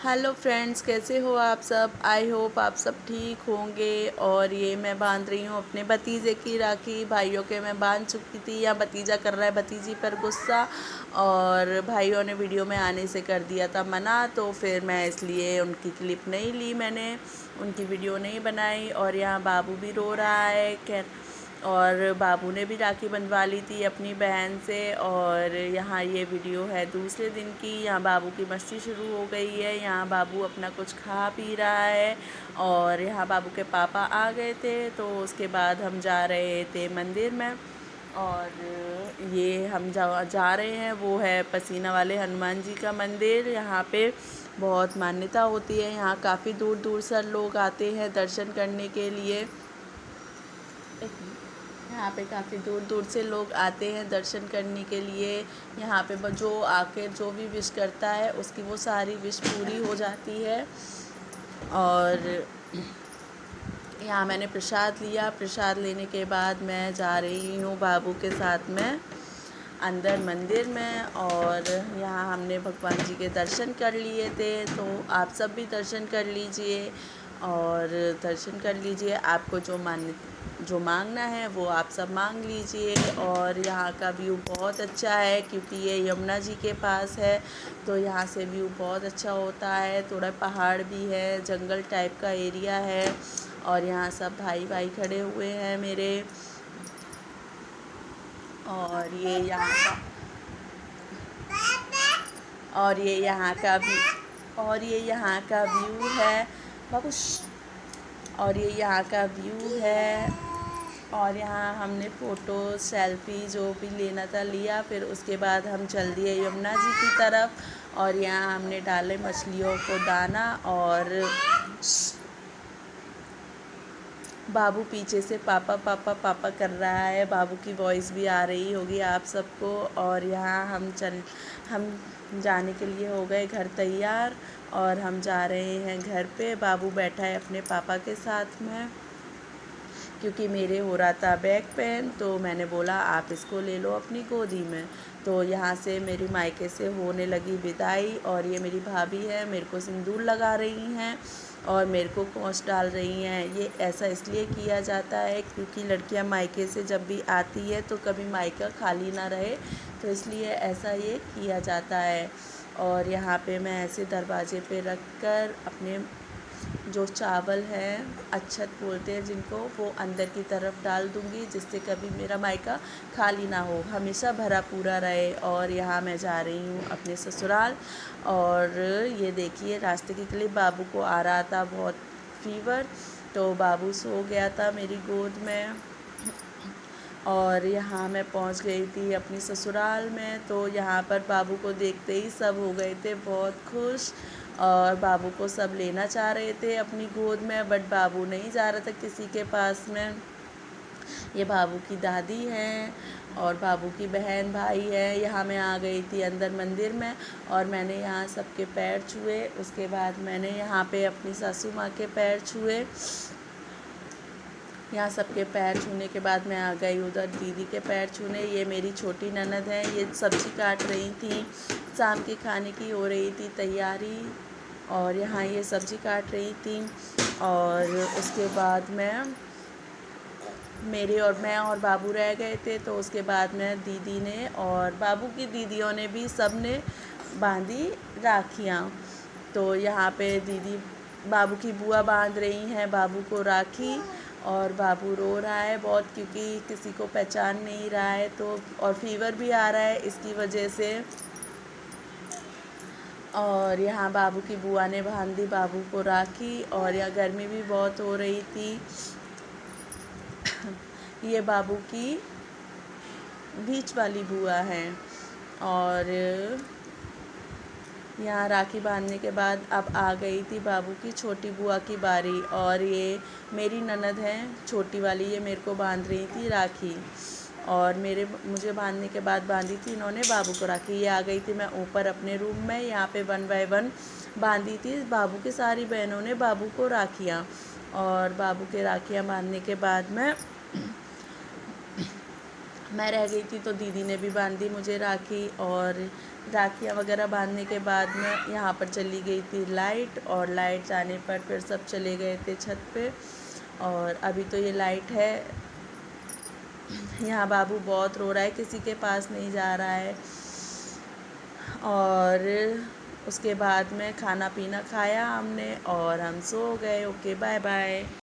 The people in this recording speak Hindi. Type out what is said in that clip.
हेलो फ्रेंड्स, कैसे हो आप सब। आई होप आप सब ठीक होंगे। और ये मैं बांध रही हूँ अपने भतीजे की राखी। भाइयों के मैं बांध चुकी थी, या भतीजा कर रहा है भतीजी पर गुस्सा, और भाइयों ने वीडियो में आने से कर दिया था मना, तो फिर मैं इसलिए उनकी क्लिप नहीं ली, मैंने उनकी वीडियो नहीं बनाई। और यहाँ बाबू भी रो रहा है खैर, और बाबू ने भी राखी बंधवा ली थी अपनी बहन से। और यहाँ ये वीडियो है दूसरे दिन की। यहाँ बाबू की मस्ती शुरू हो गई है। यहाँ बाबू अपना कुछ खा पी रहा है, और यहाँ बाबू के पापा आ गए थे, तो उसके बाद हम जा रहे थे मंदिर में। और ये हम जा रहे हैं, वो है पसीना वाले हनुमान जी का मंदिर। यहाँ पे बहुत मान्यता होती है, यहाँ काफ़ी दूर दूर से लोग आते हैं दर्शन करने के लिए। यहाँ पे काफ़ी दूर दूर से लोग आते हैं दर्शन करने के लिए। यहाँ पे जो आके जो भी विश करता है उसकी वो सारी विश पूरी हो जाती है। और यहाँ मैंने प्रसाद लिया। प्रसाद लेने के बाद मैं जा रही हूँ बाबू के साथ में अंदर मंदिर में। और यहाँ हमने भगवान जी के दर्शन कर लिए थे, तो आप सब भी दर्शन कर लीजिए। और दर्शन कर लीजिए, आपको जो मांगना है वो आप सब मांग लीजिए। और यहाँ का व्यू बहुत अच्छा है, क्योंकि ये यमुना जी के पास है, तो यहाँ से व्यू बहुत अच्छा होता है। थोड़ा पहाड़ भी है, जंगल टाइप का एरिया है। और यहाँ सब भाई भाई खड़े हुए हैं मेरे। और ये यहाँ का और ये यहाँ का भी और ये यहाँ का व्यू है बाबूश। और ये यहाँ का व्यू है। और यहाँ हमने फ़ोटो सेल्फ़ी जो भी लेना था लिया। फिर उसके बाद हम चल दिए यमुना जी की तरफ। और यहाँ हमने डाले मछलियों को दाना। और बाबू पीछे से पापा पापा पापा कर रहा है, बाबू की वॉइस भी आ रही होगी आप सबको। और यहाँ हम जाने के लिए हो गए घर तैयार, और हम जा रहे हैं घर पे। बाबू बैठा है अपने पापा के साथ में, क्योंकि मेरे हो रहा था बैक पेन, तो मैंने बोला आप इसको ले लो अपनी गोदी में। तो यहाँ से मेरी मायके से होने लगी विदाई। और ये मेरी भाभी है, मेरे को सिंदूर लगा रही हैं और मेरे को कोंच डाल रही हैं। ये ऐसा इसलिए किया जाता है क्योंकि लड़कियाँ मायके से जब भी आती है तो कभी मायका खाली ना रहे, तो इसलिए ऐसा ये किया जाता है। और यहाँ पे मैं ऐसे दरवाजे पे रख कर अपने जो चावल हैं, अच्छत बोलते हैं जिनको, वो अंदर की तरफ डाल दूँगी, जिससे कभी मेरा मायका खाली ना हो, हमेशा भरा पूरा रहे। और यहाँ मैं जा रही हूँ अपने ससुराल। और ये देखिए रास्ते की क्लिप, बाबू को आ रहा था बहुत फीवर, तो बाबू सो गया था मेरी गोद में। और यहाँ मैं पहुँच गई थी अपनी ससुराल में, तो यहाँ पर बाबू को देखते ही सब हो गए थे बहुत खुश। और बाबू को सब लेना चाह रहे थे अपनी गोद में, बट बाबू नहीं जा रहा था किसी के पास में। ये बाबू की दादी हैं और बाबू की बहन भाई है। यहाँ मैं आ गई थी अंदर मंदिर में, और मैंने यहाँ सबके पैर छुए। उसके बाद मैंने यहाँ पे अपनी सासू माँ के पैर छुए। यहाँ सबके पैर छूने के बाद मैं आ गई उधर दीदी के पैर छूने। ये मेरी छोटी ननद है, ये सब्ज़ी काट रही थी, शाम के खाने की हो रही थी तैयारी, और यहाँ ये सब्ज़ी काट रही थी। और उसके बाद मैं और बाबू रह गए थे, तो उसके बाद में दीदी ने और बाबू की दीदियों ने भी सब ने बांधी राखियाँ। तो यहाँ पे दीदी बाबू की बुआ बांध रही हैं बाबू को राखी। और बाबू रो रहा है बहुत, क्योंकि किसी को पहचान नहीं रहा है, तो और फीवर भी आ रहा है इसकी वजह से। और यहाँ बाबू की बुआ ने बांध दी बाबू को राखी। और यहाँ गर्मी भी बहुत हो रही थी। ये बाबू की बीच वाली बुआ है। और यहाँ राखी बांधने के बाद अब आ गई थी बाबू की छोटी बुआ की बारी। और ये मेरी ननद है छोटी वाली, ये मेरे को बांध रही थी राखी। और मुझे बांधने के बाद बांधी थी इन्होंने बाबू को राखी। ये आ गई थी मैं ऊपर अपने रूम में। यहाँ पे 1 बाय 1 बांधी थी बाबू की सारी बहनों ने बाबू को राखियाँ। और बाबू के राखियाँ बांधने के बाद मैं रह गई थी, तो दीदी ने भी बांधी मुझे राखी। और राखियाँ वगैरह बांधने के बाद में यहाँ पर चली गई थी लाइट, और लाइट जाने पर फिर सब चले गए थे छत पे। और अभी तो ये लाइट है। यहाँ बाबू बहुत रो रहा है, किसी के पास नहीं जा रहा है। और उसके बाद में खाना पीना खाया हमने और हम सो गए। Okay, bye bye.